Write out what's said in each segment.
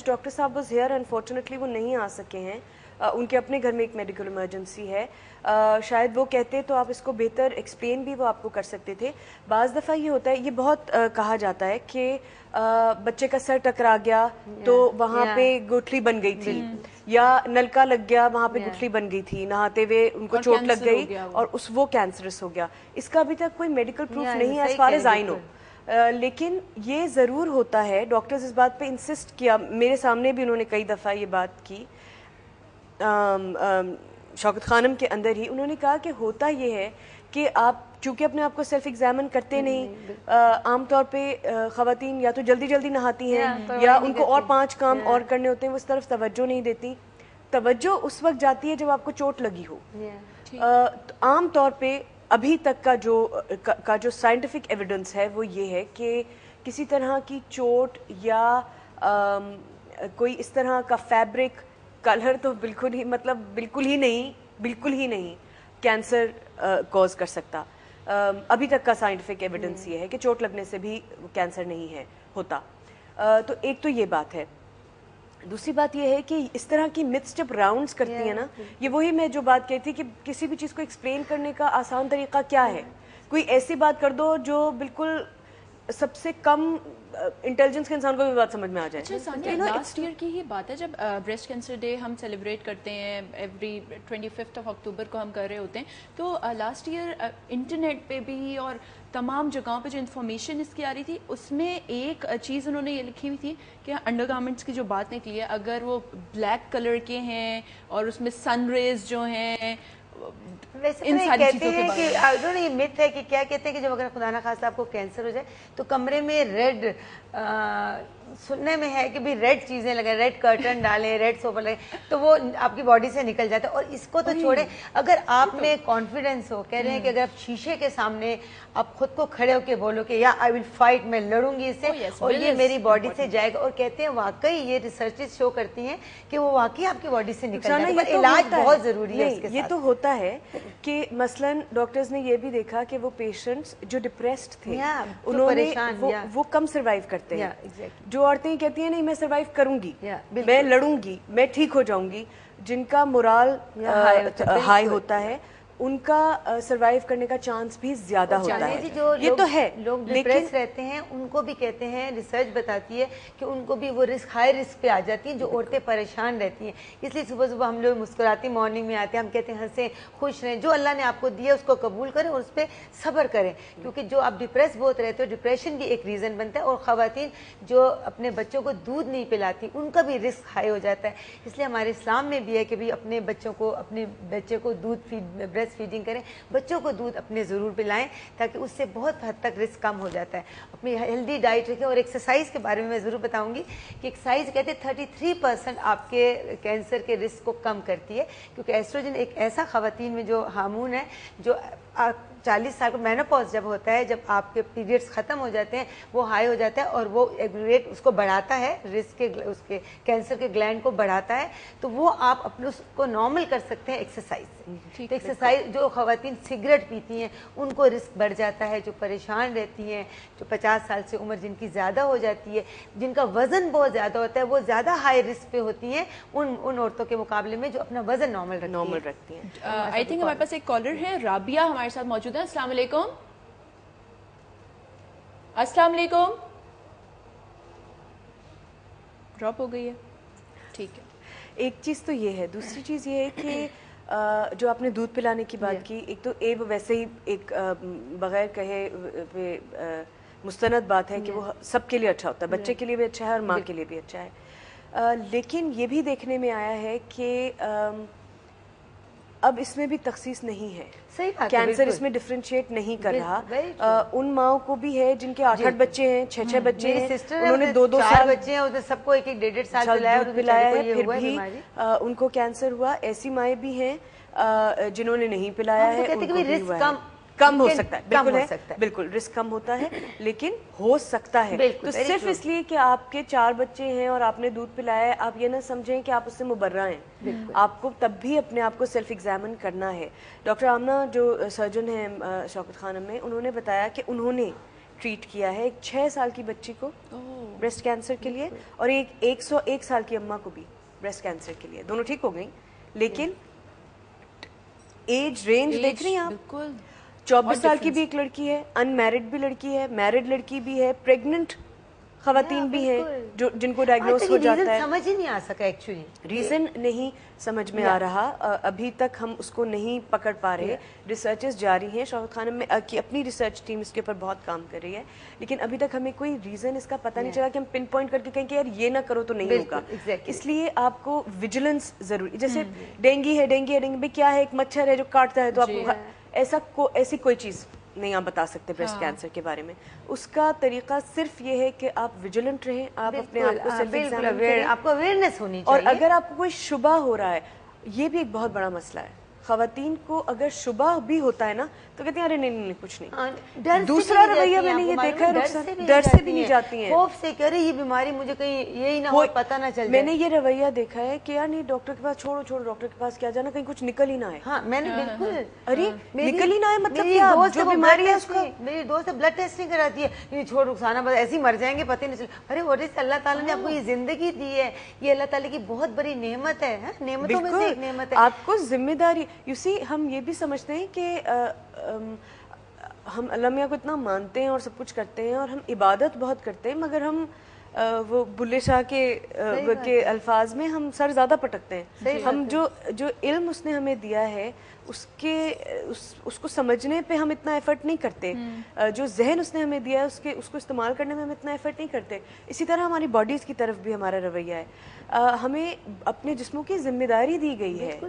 Doctor साहब was here, unfortunately वो नहीं आ सके हैं, उनके अपने घर में एक मेडिकल इमरजेंसी है। शायद वो कहते तो आप इसको बेहतर एक्सप्लेन भी वो आपको कर सकते थे। बाज़ दफ़ा ये होता है, ये बहुत कहा जाता है कि बच्चे का सर टकरा गया तो वहाँ पे गुठली बन गई थी, या नलका लग गया वहाँ पे गुठली बन गई थी, नहाते हुए उनको चोट लग गई और वो कैंसरस हो गया। इसका अभी तक कोई मेडिकल प्रूफ नहीं है as far as I know. लेकिन ये ज़रूर होता है, डॉक्टर्स इस बात पे इंसिस्ट किया, मेरे सामने भी उन्होंने कई दफ़ा ये बात की, शौकत खानम के अंदर ही उन्होंने कहा कि होता ये है कि आप चूँकि अपने आप को सेल्फ एग्जामिन करते नहीं, आमतौर पे ख़वातीन या तो जल्दी जल्दी नहाती हैं या उनको और 5 काम और करने होते हैं, वो उस तरफ तवज्जो नहीं देती। तवज्जो उस वक्त जाती है जब आपको चोट लगी हो। आम तौर पे अभी तक का जो साइंटिफिक एविडेंस है वो ये है कि किसी तरह की चोट या कोई इस तरह का फैब्रिक कलर तो बिल्कुल ही नहीं कैंसर कॉज कर सकता। अभी तक का साइंटिफिक एविडेंस ये है कि चोट लगने से भी कैंसर नहीं है होता। तो एक तो ये बात है। दूसरी बात यह है कि इस तरह की मिथ्स जब राउंड्स करती है ना, ये वही मैं जो बात कही थी कि किसी भी चीज़ को एक्सप्लेन करने का आसान तरीका क्या है। कोई ऐसी बात कर दो जो बिल्कुल सबसे कम इंटेलिजेंस के इंसान को भी बात समझ में आ जाए। अच्छा सानिया, लास्ट ईयर की ही बात है जब ब्रेस्ट कैंसर डे हम सेलिब्रेट करते हैं, एवरी 25 अक्टूबर को हम कर रहे होते हैं, तो लास्ट ईयर इंटरनेट पे भी और तमाम जगहों पे जो इन्फॉर्मेशन इसकी आ रही थी, उसमें एक चीज़ उन्होंने ये लिखी हुई थी कि अंडरगारमेंट्स की जो बात निकली है, अगर वो ब्लैक कलर के हैं और उसमें सन रेज जो हैं, वैसे इन सारी कहते हैं कि ये मिथ है कि क्या कहते हैं कि जब अगर खुदा ना खास्ता आपको कैंसर हो जाए तो कमरे में रेड, सुनने में है कि भी रेड चीजें लगे, रेड कर्टन डालें, रेड सोफा लगे, तो वो आपकी बॉडी से निकल जाता है। और इसको तो छोड़े, अगर आप में कॉन्फिडेंस हो, कह रहे हैं कि अगर आप शीशे के सामने आप खुद को खड़े होकर बोलो कि या आई विल फाइट, मैं लड़ूंगी इससे और ये मेरी बॉडी से जाएगा, और कहते हैं वाकई ये रिसर्चेस शो करती हैं कि वो वाकई आपकी बॉडी से निकल जाता है। इलाज बहुत जरूरी है उसके साथ। ये तो होता है कि मसलन डॉक्टर्स ने ये भी देखा कि वो पेशेंट्स जो डिप्रेस्ड थे उन्होंने वो कम सर्वाइव करते हैं। जो औरतें कहती हैं नहीं मैं सर्वाइव करूंगी, मैं लड़ूंगी, मैं ठीक हो जाऊंगी, जिनका मोराल हाई होता है उनका सर्वाइव करने का चांस भी ज्यादा होता है। जो ये तो है, लोग डिप्रेस रहते हैं उनको भी कहते हैं, रिसर्च बताती है कि उनको भी वो रिस्क, हाई रिस्क पे आ जाती हैं जो औरतें परेशान रहती हैं। इसलिए सुबह सुबह हम लोग मुस्कुराती मॉर्निंग में आते हैं, हम कहते हैं हंसें, खुश रहें, जो अल्लाह ने आपको दिया उसको कबूल करें और उस पर सब्र करें, क्योंकि जो आप डिप्रेस बहुत रहते हो, डिप्रेशन भी एक रीज़न बनता है। और ख़वातीन जो अपने बच्चों को दूध नहीं पिलाती उनका भी रिस्क हाई हो जाता है। इसलिए हमारे इस्लाम में भी है कि भाई अपने बच्चों को, अपने बच्चे को दूध ब्रेस्ट फीडिंग करें, बच्चों को दूध अपने ज़रूर पिलाएं, ताकि उससे बहुत हद तक रिस्क कम हो जाता है। अपनी हेल्दी डाइट रखें। और एक्सरसाइज के बारे में मैं ज़रूर बताऊंगी कि एक्सरसाइज कहते हैं 33% आपके कैंसर के रिस्क को कम करती है, क्योंकि एस्ट्रोजन एक ऐसा ख़वातीन में जो हार्मोन है जो 40 साल का मेनोपॉज जब होता है, जब आपके पीरियड्स ख़त्म हो जाते हैं, वो हाई हो जाता है और वो रेट उसको बढ़ाता है, रिस्क के उसके कैंसर के ग्लैंड को बढ़ाता है। तो वो आप अपने उसको नॉर्मल कर सकते हैं एक्सरसाइज से। तो एक्सरसाइज, जो ख़वातीन सिगरेट पीती हैं उनको रिस्क बढ़ जाता है, जो परेशान रहती हैं, जो 50 साल से उम्र जिनकी ज़्यादा हो जाती है, जिनका वज़न बहुत ज़्यादा होता है, वो ज़्यादा हाई रिस्क पे होती हैं उन औरतों के मुकाबले में जो अपना वज़न नॉर्मल रखती हैं। आई थिंक हमारे पास एक कॉलर है, राबिया हमारे साथ मौजूद। अस्सलाम वालेकुम। अस्सलाम वालेकुम। ड्रॉप हो गई है, ठीक है। एक चीज़ तो ये है, दूसरी चीज़ ये है कि जो आपने दूध पिलाने की बात की, एक तो वैसे ही एक बगैर कहे मुस्तनद बात है कि वो सबके लिए अच्छा होता है, बच्चे के लिए भी अच्छा है और माँ के लिए भी अच्छा है। लेकिन ये भी देखने में आया है कि अब इसमें भी तखसीस नहीं है, सही बात, कैंसर इसमें डिफरेंशिएट नहीं कर रहा। उन माओ को भी है जिनके 8-8 बच्चे हैं, 6-6 बच्चे हैं, उन्होंने 2-2 साल बच्चे हैं, उधर सबको 1-1 साल पिलाया है, फिर भी उनको कैंसर हुआ। ऐसी माएँ भी हैं जिन्होंने नहीं पिलाया है, कम हो सकता है, बिल्कुल है, बिल्कुल रिस्क कम होता है, लेकिन हो सकता है। तो सिर्फ इसलिए कि आपके 4 बच्चे हैं और आपने दूध पिलाया है, आप ये ना समझें कि आप उससे मुबर्रा हैं। आपको तब भी अपने आप को सेल्फ एग्जामिन करना है। डॉक्टर आमना जो सर्जन हैं शौकत खानम में, उन्होंने बताया कि उन्होंने ट्रीट किया है, एक 6 साल की बच्ची को ब्रेस्ट कैंसर के लिए और एक 101 साल की अम्मा को भी ब्रेस्ट कैंसर के लिए, दोनों ठीक हो गई। लेकिन एज रेंज देख रही हैं आप, बिल्कुल 24 साल की भी एक लड़की है, अनमैरिड भी लड़की है, मैरिड लड़की भी है, प्रेग्नेंट खवातीन भी हैं जो जिनको डायग्नोस हो जाता है। समझ ही नहीं आ सका एक्चुअली, रीजन नहीं समझ में आ रहा, अभी तक हम उसको नहीं पकड़ पा रहे। रिसर्चेस जारी हैं, शौकत खानम में की अपनी रिसर्च टीम इसके ऊपर बहुत काम कर रही है, लेकिन अभी तक हमें कोई रीजन इसका पता नहीं चला कि हम पिन पॉइंट करके कहें कि यार ये ना करो तो नहीं होगा। इसलिए आपको विजिलेंस जरूरी, जैसे डेंगू है, डेंगू क्या है, एक मच्छर है जो काटता है, तो आपको ऐसी कोई चीज नहीं आप बता सकते ब्रेस्ट कैंसर के बारे में। उसका तरीका सिर्फ ये है कि आप विजिलेंट रहें, आप अपने आप को सेल्फ एग्जामिन करें, आपको अवेयरनेस होनी चाहिए। और अगर आपको कोई शुबा हो रहा है, ये भी एक बहुत बड़ा मसला है, खवातीन को अगर शुबा भी होता है ना तो कहती हैं अरे नहीं कुछ नहीं। दूसरा रवैया मैंने ये देखा है, डर से भी नहीं जाती हैं, खौफ से कह रही ये बीमारी मुझे कहीं यही ना हो, पता ना चल जाए। मैंने ये रवैया देखा है कि यार नहीं डॉक्टर के पास छोड़ो डॉक्टर के पास क्या जाना, कहीं कुछ निकल ही ना आए। हाँ मैंने बिल्कुल, अरे निकल ही ना आए मतलब क्या, जो बीमारी है उसका। मेरी दोस्त ब्लड टेस्ट नहीं कराती है, ये छोड़ रुखसाना बस ऐसे ही मर जाएंगे पता नहीं चल। अरे वो अल्लाह ताला ने आपको ये जिंदगी दी है, ये अल्लाह ताला की बहुत बड़ी नेमत है, नेमतों में से एक नेमत है। आपको जिम्मेदारी, यू सी हम ये भी समझते हैं कि हम अल्लाह मियाँ को इतना मानते हैं और सब कुछ करते हैं और हम इबादत बहुत करते हैं, मगर हम वो बुल्ले शाह के अल्फाज में हम सर ज़्यादा पटकते हैं। हम जो इल्म उसने हमें दिया है उसको समझने पे हम इतना एफर्ट नहीं करते, जो जहन उसने हमें दिया है उसको इस्तेमाल करने में हम इतना एफर्ट नहीं करते। इसी तरह हमारी बॉडीज़ की तरफ भी हमारा रवैया है। हमें अपने जिस्मों की जिम्मेदारी दी गई है,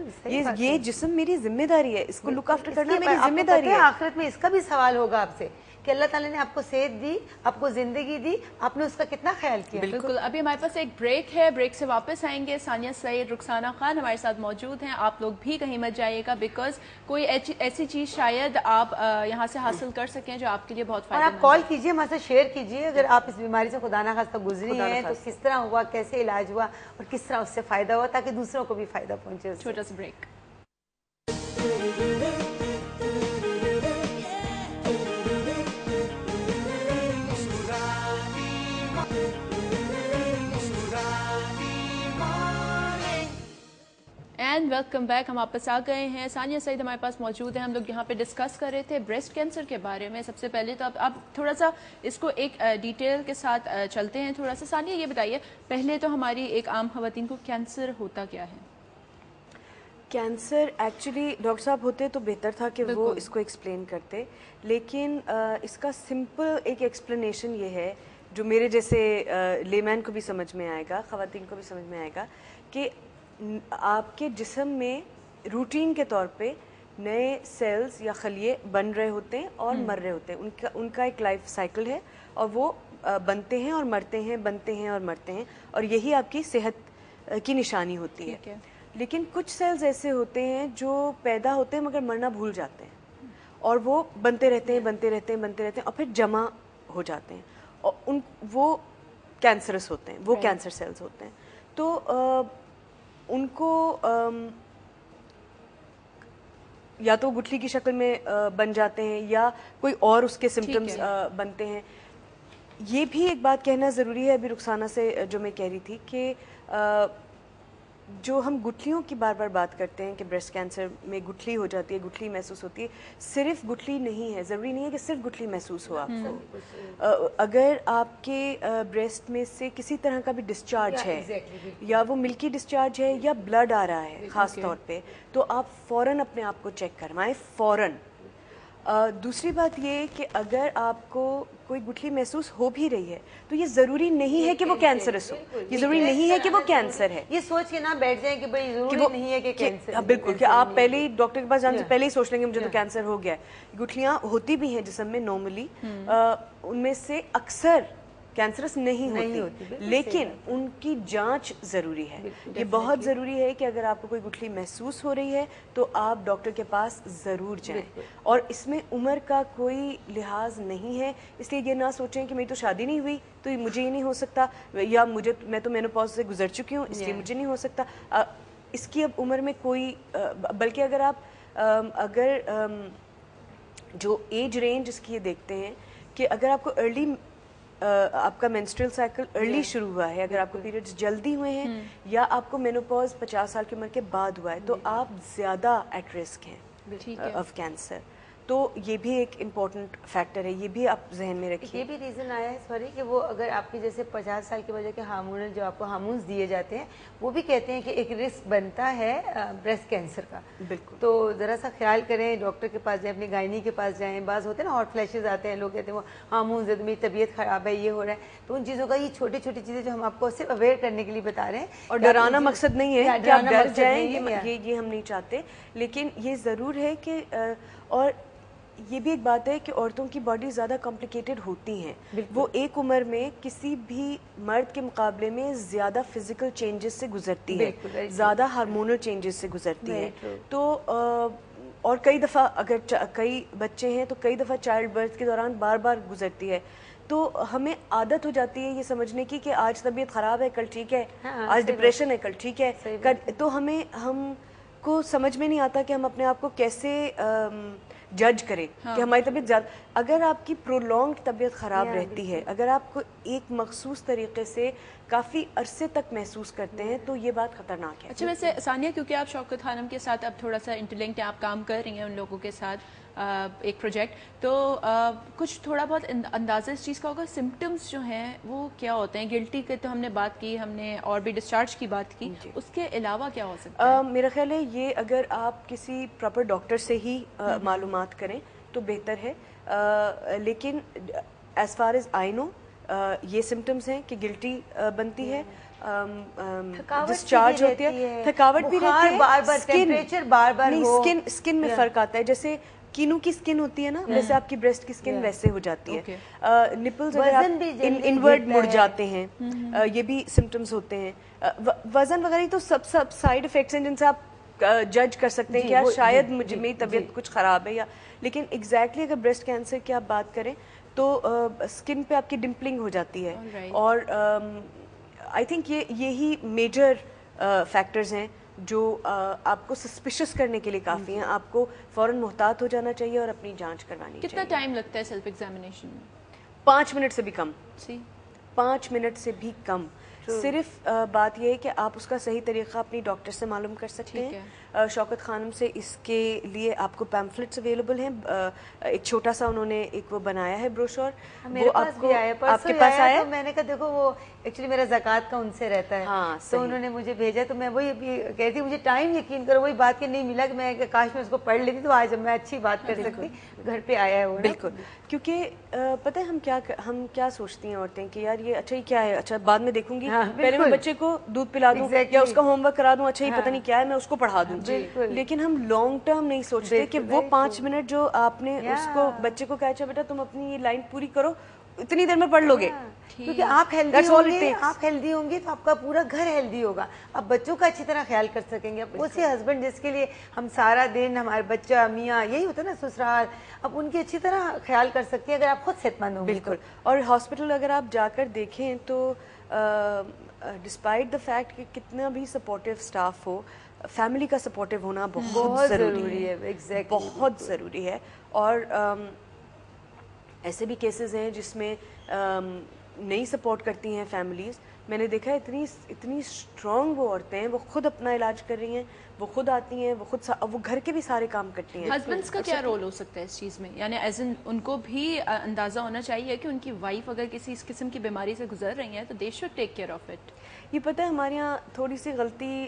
ये जिस्म मेरी जिम्मेदारी है, इसको लुक आफ्टर करना मेरी जिम्मेदारी है। आखिरत में इसका भी सवाल होगा आपसे कि अल्लाह ताला ने आपको सेहत दी, आपको जिंदगी दी, आपने उसका कितना ख्याल किया। बिल्कुल। अभी हमारे पास एक ब्रेक है, ब्रेक से वापस आएंगे। सानिया सईद, रुखसाना खान हमारे साथ मौजूद हैं। आप लोग भी कहीं मत जाइएगा, बिकॉज कोई ऐसी चीज शायद आप यहाँ से हासिल कर सकें जो आपके लिए बहुत फायदेमंद है। आप कॉल कीजिए, हमारे साथ शेयर कीजिए अगर आप इस बीमारी से खुदा ना खास्ता गुजरी हैं तो किस तरह हुआ, कैसे इलाज हुआ और किस तरह उससे फायदा हुआ, ताकि दूसरों को भी फायदा पहुंचे। छोटा सा ब्रेक। And welcome back. हम वापस आ गए हैं, सानिया सईद हमारे पास मौजूद है। हम लोग यहाँ पे डिस्कस कर रहे थे ब्रेस्ट कैंसर के बारे में। सबसे पहले तो अब थोड़ा सा इसको एक डिटेल के साथ चलते हैं थोड़ा सा। सानिया ये बताइए, पहले तो हमारी एक आम खवातीन को कैंसर होता क्या है? कैंसर एक्चुअली डॉक्टर साहब होते तो बेहतर था कि वो इसको एक्सप्लेन करते, लेकिन इसका सिंपल एक एक्सप्लेनेशन ये है जो मेरे जैसे लेमैन को भी समझ में आएगा, खवातीन को भी समझ में आएगा, कि आपके जिस्म में रूटीन के तौर पे नए सेल्स या खलिए बन रहे होते हैं और मर रहे होते हैं। उनका एक लाइफ साइकिल है और वो बनते हैं और मरते हैं, बनते हैं और मरते हैं, और यही आपकी सेहत की निशानी होती है। लेकिन कुछ सेल्स ऐसे होते हैं जो पैदा होते हैं मगर मरना भूल जाते हैं और वो बनते रहते हैं, बनते रहते हैं, बनते रहते हैं और फिर जमा हो जाते हैं और वो कैंसरस होते हैं, वो कैंसर सेल्स होते हैं। तो उनको या तो गुठली की शक्ल में बन जाते हैं या कोई और उसके सिम्टम्स बनते हैं। ये भी एक बात कहना ज़रूरी है, अभी रुखसाना से जो मैं कह रही थी कि जो हम गुठलियों की बार बार बात करते हैं कि ब्रेस्ट कैंसर में गुठली हो जाती है, गुठली महसूस होती है, सिर्फ गुठली नहीं है, ज़रूरी नहीं है कि सिर्फ गुठली महसूस हो आपको। अगर आपके ब्रेस्ट में से किसी तरह का भी डिस्चार्ज है या वो मिल्की डिस्चार्ज है या ब्लड आ रहा है ख़ास तौर पे, तो आप फ़ौरन अपने आप को चेक करवाएं, फ़ौरन। दूसरी बात ये कि अगर आपको कोई गुठली महसूस हो भी रही है तो ये ज़रूरी नहीं है कि वो कैंसरस हो, ये ज़रूरी नहीं है कि वो कैंसर है। ये सोच के ना बैठ जाए कि भाई ज़रूरी नहीं है कि कैंसर। बिल्कुल, कि आप पहले ही डॉक्टर के पास जाने से पहले ही सोच लेंगे मुझे तो कैंसर हो गया है। गुठलियाँ होती भी हैं जिस्म में नॉर्मली, उनमें से अक्सर कैंसरस नहीं होती, लेकिन उनकी जांच ज़रूरी है। ये बहुत ज़रूरी है कि अगर आपको कोई गुठली महसूस हो रही है तो आप डॉक्टर के पास ज़रूर जाएं। और इसमें उम्र का कोई लिहाज नहीं है, इसलिए ये ना सोचें कि मेरी तो शादी नहीं हुई तो मुझे ये नहीं हो सकता, या मैं तो मेनोपॉज से गुजर चुकी हूँ इसलिए मुझे नहीं हो सकता। इसकी अब उम्र में कोई, बल्कि अगर आप जो एज रेंज इसकी ये देखते हैं کہ اگر آپ کو ارلی آپ کا مینسٹرل سائیکل ارلی شروع ہوا ہے, اگر آپ کو پیریڈز جلدی ہوئے ہیں یا آپ کو مینوپاز 50 سال کی عمر کے بعد ہوا ہے, تو آپ زیادہ ایٹ رسک ہیں آف کینسر. تو یہ بھی ایک امپورٹنٹ فیکٹر ہے, یہ بھی آپ ذہن میں رکھیے. یہ بھی ریزن آیا ہے سوری کہ وہ اگر آپ کی جیسے 50 سال کی وجہ کے ہارمونل جو آپ کو ہارمونز دیے جاتے ہیں وہ بھی کہتے ہیں کہ ایک رسک بنتا ہے بریسٹ کینسر کا. بالکل. تو ذرا سا خیال کریں, ڈاکٹر کے پاس جائیں, اپنی گائنی کے پاس جائیں. بعض ہوتے ہیں نا ہاٹ فلیشز آتے ہیں, لوگ کہتے ہیں وہ ہارمونز ہے, میری طبیعت خراب ہے, یہ ہو رہا ہے. تو ان چیزوں کا یہ چھوٹی چھوٹی چیزیں جو ہم آپ کو صرف اویئر کرنے کے لیے بتا رہے ہیں, اور ڈرانا مقصد نہیں ہے کہ آپ ڈر جائیں, یہ ہم نہیں چاہتے, لیکن یہ ضرور ہے کہ اور یہ بھی ایک بات ہے کہ عورتوں کی باڈی زیادہ کمپلیکیٹڈ ہوتی ہیں. وہ ایک عمر میں کسی بھی مرد کے مقابلے میں زیادہ فزیکل چینجز سے گزرتی ہے, زیادہ ہارمونل چینجز سے گزرتی ہے. تو اور کئی دفعہ اگر کئی بچے ہیں تو کئی دفعہ چائلڈ برتھ کے دوران بار بار گزرتی ہے. تو ہمیں عادت ہو جاتی ہے یہ سمجھنے کی کہ آج طبیعت خراب ہے, کل ٹھیک ہے, آج ڈپریشن ہے, کل ٹھیک ہے. تو ہم کو سمجھ میں نہیں آتا کہ ہم اپنے آپ کو کیسے جج کریں کہ ہماری طبیعت زیادہ. اگر آپ کی پرولونگڈ طبیعت خراب رہتی ہے, اگر آپ کو ایک مخصوص طریقے سے کافی عرصے تک محسوس کرتے ہیں, تو یہ بات خطرناک ہے. اچھا ویسے ثانیہ, کیونکہ آپ شوکت خانم کے ساتھ اب تھوڑا سا انٹرلنکڈ ہیں, آپ کام کر رہی ہیں ان لوگوں کے ساتھ ایک پروجیکٹ, تو کچھ تھوڑا بہت اندازہ اس چیز کا ہوگا سمٹمز جو ہیں وہ کیا ہوتے ہیں؟ گلٹی کے تو ہم نے بات کی, ہم نے اور بھی ڈسچارج کی بات کی, اس کے علاوہ کیا ہو سکتا ہے؟ میرا خیال ہے یہ اگر آپ کسی پراپر ڈاکٹر سے ہی معلومات کریں تو بہتر ہے. لیکن ایز فار ایز آئی نو یہ سمٹمز ہیں کہ گلٹی بنتی ہے, ڈسچارج ہوتی ہے, تھکاوٹ بھی رہتی ہے, ٹیمپریچر بار بار اسکن میں فرق آتا ہے. جیسے کینو کی اسکن ہوتی ہے نا, ویسے آپ کی بریسٹ کی اسکن ویسے ہو جاتی ہے. نپلز اگر آپ انورٹ مڑ جاتے ہیں, یہ بھی سمٹمز ہوتے ہیں. وزن وغیرہ تو سب سائیڈ افیکٹس ہیں جن سے آپ جج کر سکتے ہیں کہ یار شاید مجھے میری طبیعت کچھ خراب ہے, یا لیکن ایگزیکٹلی اگر بریسٹ کینسر کی آپ بات کریں تو اسکن پہ آپ کی ڈمپلنگ ہو جاتی ہے. اور آئی تھنک یہی میجر فیکٹرز ہیں جو آپ کو سسپیشس کرنے کے لیے کافی ہیں. آپ کو فوراً محتاط ہو جانا چاہیے اور اپنی جانچ کروانی چاہیے. کتنا ٹائم لگتا ہے سیلف ایگزامینیشن میں؟ 5 منٹ سے بھی کم. 5 منٹ سے بھی کم. صرف بات یہ ہے کہ آپ اس کا صحیح طریقہ اپنی ڈاکٹر سے معلوم کر سکتے ہیں. شوکت خانم سے اس کے لیے آپ کو پیمفلٹس اویلیبل ہیں. ایک چھوٹا سا انہوں نے ایک وہ بنایا ہے بروشور, وہ آپ کے پاس آیا. میں نے کہا دیکھو وہ ایکچولی میرا زکوٰۃ کا ان سے رہتا ہے, تو انہوں نے مجھے بھیجا, تو میں وہی کہتی مجھے ٹائم یقین کرو وہی بات کہ نہیں ملا کہ میں کاش میں اس کو پڑھ لیتی تو آج میں اچھی بات کر سکتی. گھر پہ آیا ہے وہ. بالکل, کیونکہ پتہ ہے ہم کیا سوچتی ہیں عورتیں کہ یار یہ اچھا ہی کیا ہے, اچھا بعد میں دیکھوں گی, پہلے میں بچے کو دودھ پلا دوں یا اس کا ہوم ورک کرا دوں, اچھا ہی پتہ نہیں کیا ہے میں اس کو پڑھا دوں. لیکن ہم لانگ ٹرم نہیں سوچتے کہ وہ 5 منٹ جو آپ نے اس کو بچے کو کہا اچھا بیٹا تم اپنی یہ لائن پوری کرو, اتنی دیر میں پڑھ لو گے. کیونکہ آپ ہیلدی ہوں گے تو آپ کا پورا گھر ہیلدی ہوگا, آپ بچوں کا اچھی طرح خیال کر سکیں گے. اسی ہسبینڈ جس کے لیے ہم سارا دن ہمارے بچہ میاں یہی ہوتا ہے نا سسرال, اب ان کی اچھی طرح خیال کر سکتے ہیں اگر آپ خود صحت مند ہوں. بالکل. اور ہاسپٹل اگر آپ جا کر دیکھیں تو ڈسپائٹ دا فیکٹ کہ کتنا بھی سپورٹیو اسٹاف ہو, فیملی کا سپورٹیو ہونا بہت ضروری ہے, بہت ضروری ہے. اور ایسے بھی کیسز ہیں جس میں نہیں سپورٹ کرتی ہیں فیملیز. میں نے دیکھا اتنی اسٹرانگ وہ عورتیں ہیں, وہ خود اپنا علاج کر رہی ہیں, وہ خود آتی ہیں, وہ گھر کے بھی سارے کام کرتی ہیں. ہسبینڈس کا کیا رول ہو سکتا ہے اس چیز میں؟ یعنی ایز ان کو بھی اندازہ ہونا چاہیے کہ ان کی وائف اگر کسی اس قسم کی بیماری سے گزر رہی ہیں تو they should take care of it. یہ پتہ ہے ہمارے یہاں تھوڑی سی غلطی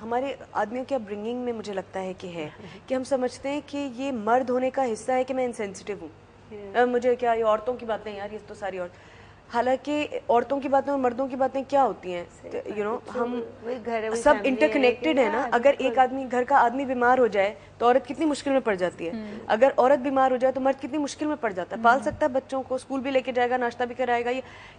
ہمارے آدمیوں کی اپبرنگنگ میں مجھے لگتا ہے کہ ہے کہ ہم سمجھتے ہیں کہ یہ مرد ہونے کا حصہ ہے کہ میں انسینسٹیو ہوں, مجھے کیا یہ عورتوں کی باتیں یار, یہ تو ساری عورت. حالانکہ عورتوں کی باتیں اور مردوں کی باتیں کیا ہوتی ہیں, ہم سب انٹر کنیکٹڈ ہیں نا. اگر ایک آدمی گھر کا آدمی بیمار ہو جائے تو عورت کتنی مشکل میں پڑ جاتی ہے, اگر عورت بیمار ہو جائے تو مرد کتنی مشکل میں پڑ جاتا ہے. پال سکتا ہے بچوں کو, اسکول بھی لے کے جائے گا, ناشتہ بھی کرائے گا.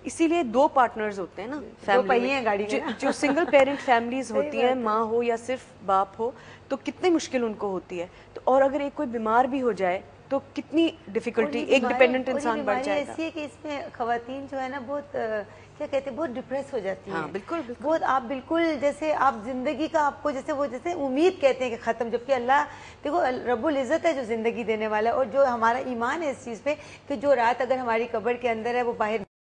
اسی لیے 2 پارٹنرز ہوتے ہیں نا فیملی میں, جو سنگل پیرنٹ فیملیز ہوتی ہیں, ماں ہو یا صرف باپ ہو, تو کتنی مشکل ان کو ہوتی ہے. تو اور اگر ایک کوئی بیمار بھی ہو جائے تو کتنی ڈیفیکلٹی، ایک ڈیپینڈنٹ انسان بڑھ جائے گا. ایسی ہے کہ اس میں خواتین جو ہے نا بہت کیا کہتے ہیں بہت ڈپریس ہو جاتی ہیں. بالکل بہت آپ بالکل جیسے آپ زندگی کا آپ کو جیسے وہ جیسے امید کہتے ہیں کہ ختم، جبکہ اللہ دیکھو رب العزت ہے جو زندگی دینے والا ہے، اور جو ہمارا ایمان ہے اس چیز پہ کہ جو رات اگر ہماری قبر کے اندر ہے وہ باہر